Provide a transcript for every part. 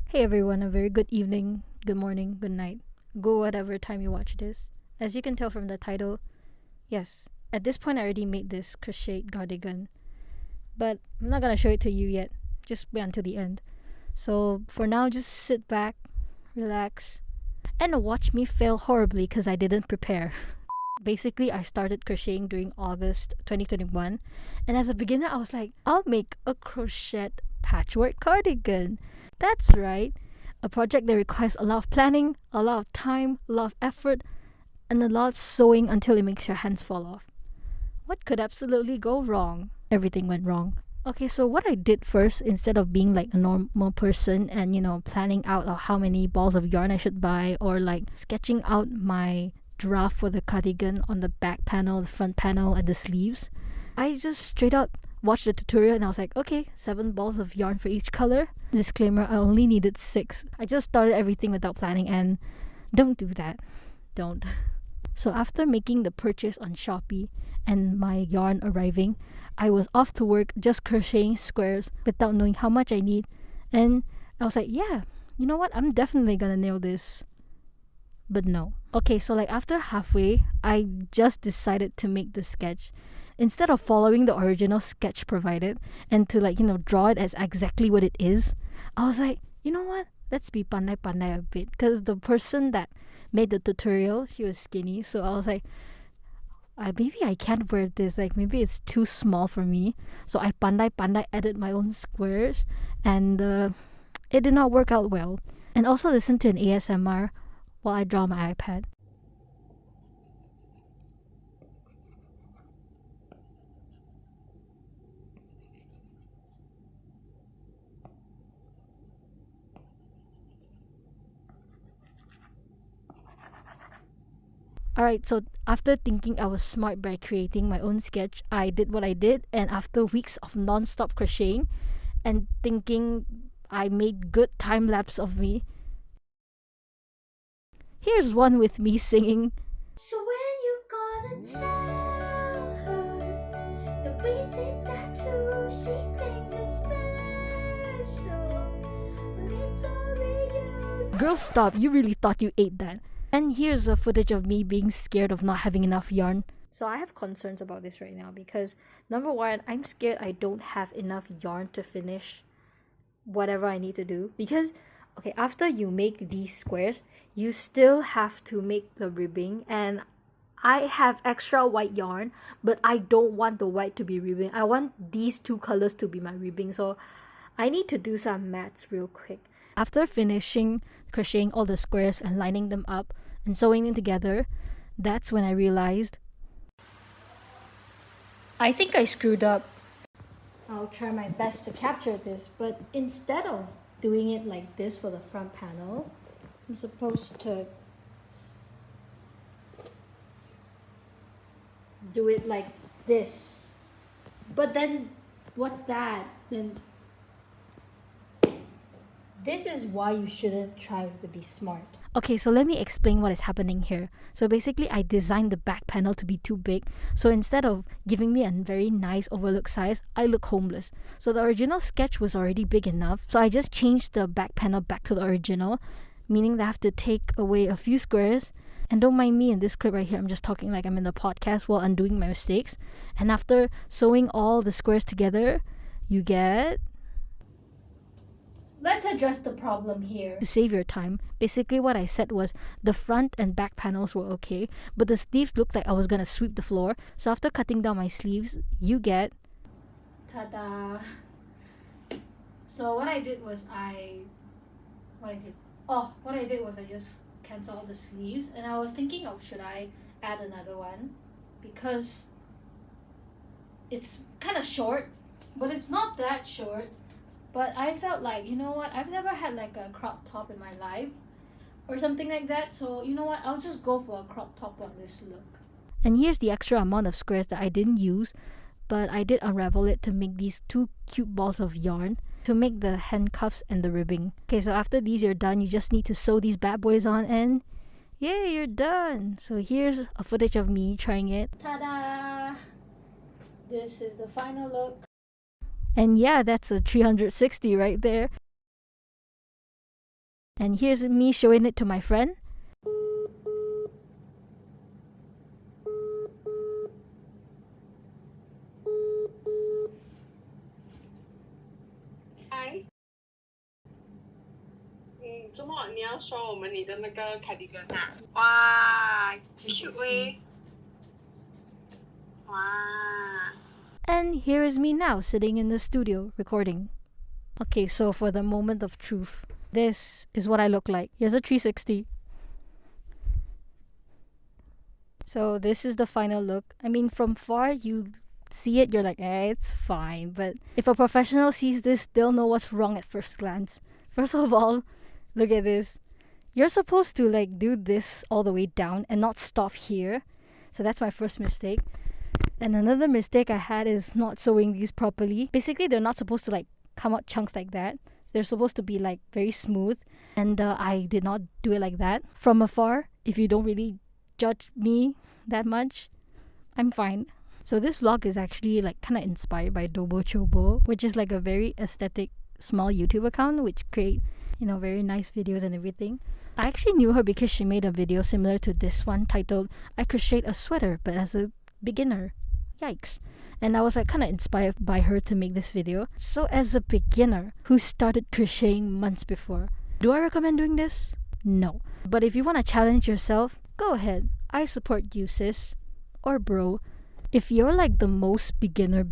Hey everyone, a very good evening, good morning, good night, go whatever time you watch this. As you can tell from the title, yes, at this point I already made this crochet cardigan, but I'm not gonna show it to you yet. Just wait until the end. So for now, just sit back, relax, and watch me fail horribly because I didn't prepare. Basically, I started crocheting during August 2021, and as a beginner, I was like, I'll make a crochet patchwork cardigan. That's right, a project that requires a lot of planning, a lot of time, a lot of effort, and a lot of sewing until it makes your hands fall off. What could absolutely go wrong? Everything went wrong. Okay, so what I did first, instead of being like a normal person and planning out how many balls of yarn I should buy, or like sketching out my draft for the cardigan on the back panel, the front panel, and the sleeves, I just straight up watched the tutorial and I was like, okay, 7 balls of yarn for each color. Disclaimer, I only needed 6. I just started everything without planning, and don't do that. Don't. So after making the purchase on Shopee and my yarn arriving, I was off to work just crocheting squares without knowing how much I need. And I was like, yeah, you know what? I'm definitely gonna nail this. But no. Okay, so like after halfway, I just decided to make the sketch. Instead of following the original sketch provided and to draw it as exactly what it is, I was like, you know what? Let's be pandai pandai a bit. Because the person that made the tutorial, she was skinny. So I was like, maybe I can't wear this. Like maybe it's too small for me. So I pandai pandai added my own squares, and it did not work out well. And also listen to an ASMR while I draw my iPad. Alright, so after thinking I was smart by creating my own sketch, I did what I did, and after weeks of non stop crocheting and thinking I made good time lapse of me, here's one with me singing. So when you gonna tell her that we did that too, she thinks it's special, but it's already yours. Girl, stop, you really thought you ate that. And here's a footage of me being scared of not having enough yarn. So I have concerns about this right now because number one, I'm scared I don't have enough yarn to finish whatever I need to do. Because okay, after you make these squares, you still have to make the ribbing, and I have extra white yarn, but I don't want the white to be ribbing. I want these 2 colors to be my ribbing. So I need to do some maths real quick. After finishing crocheting all the squares and lining them up and sewing them together, that's when I realized I think I screwed up. I'll try my best to capture this, but instead of doing it like this for the front panel, I'm supposed to do it like this. But then, what's that? Then this is why you shouldn't try to be smart. Okay, so let me explain what is happening here. So basically, I designed the back panel to be too big. So instead of giving me a very nice overlook size, I look homeless. So the original sketch was already big enough. So I just changed the back panel back to the original, meaning that I have to take away a few squares. And don't mind me in this clip right here, I'm just talking like I'm in the podcast while undoing my mistakes. And after sewing all the squares together, you get... Let's address the problem here. To save your time, basically what I said was the front and back panels were okay, but the sleeves looked like I was gonna sweep the floor. So after cutting down my sleeves, you get... Ta-da! So what I did was What I did was I just canceled the sleeves, and I was thinking of should I add another one, because it's kind of short, but it's not that short. But I felt like, you know what, I've never had like a crop top in my life or something like that. So, you know what, I'll just go for a crop top on this look. And here's the extra amount of squares that I didn't use, but I did unravel it to make these 2 cute balls of yarn to make the handcuffs and the ribbing. Okay, so after these are done, you just need to sew these bad boys on, and yay, you're done. So here's a footage of me trying it. Ta-da! This is the final look. And yeah, that's a 360 right there. And here's me showing it to my friend. Hi，周末你要说我们你的那个卡迪根啊？哇，继续喂，哇。 And here is me now sitting in the studio recording. Okay, so for the moment of truth, this is what I look like. Here's a 360. So this is the final look. I mean, from far you see it, you're like, it's fine. But if a professional sees this, they'll know what's wrong at first glance. First of all, look at this. You're supposed to like do this all the way down and not stop here. So that's my first mistake. And another mistake I had is not sewing these properly. Basically, they're not supposed to like come out chunks like that. They're supposed to be like very smooth. And I did not do it like that. From afar, if you don't really judge me that much, I'm fine. So this vlog is actually like kind of inspired by Dobo Chobo, which is like a very aesthetic small YouTube account which create, very nice videos and everything. I actually knew her because she made a video similar to this one titled I Crochet a Sweater but as a beginner. Yikes. And I was like kind of inspired by her to make this video. So as a beginner who started crocheting months before, do I recommend doing this? No. But if you want to challenge yourself, go ahead. I support you, sis. Or bro. If you're like the most beginner,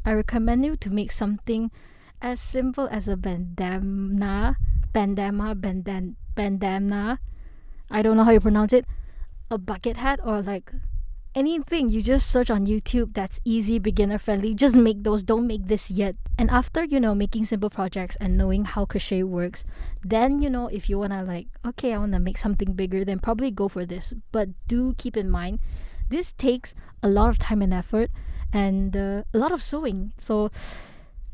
I recommend you to make something as simple as a bandana. I don't know how you pronounce it. A bucket hat or like anything. You just search on YouTube that's easy, beginner friendly. Just make those. Don't make this yet. And after, making simple projects and knowing how crochet works, then, if you want to like, okay, I want to make something bigger, then probably go for this. But do keep in mind, this takes a lot of time and effort and a lot of sewing. So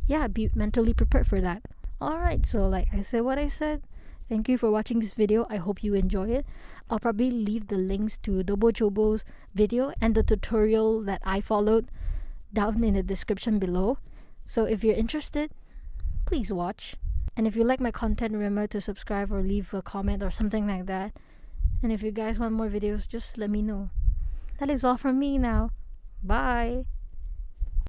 yeah, be mentally prepared for that. Alright, so like I said what I said. Thank you for watching this video. I hope you enjoy it. I'll probably leave the links to Dobo Chobo's video and the tutorial that I followed down in the description below. So if you're interested, please watch. And if you like my content, remember to subscribe or leave a comment or something like that. And if you guys want more videos, just let me know. That is all from me now. Bye!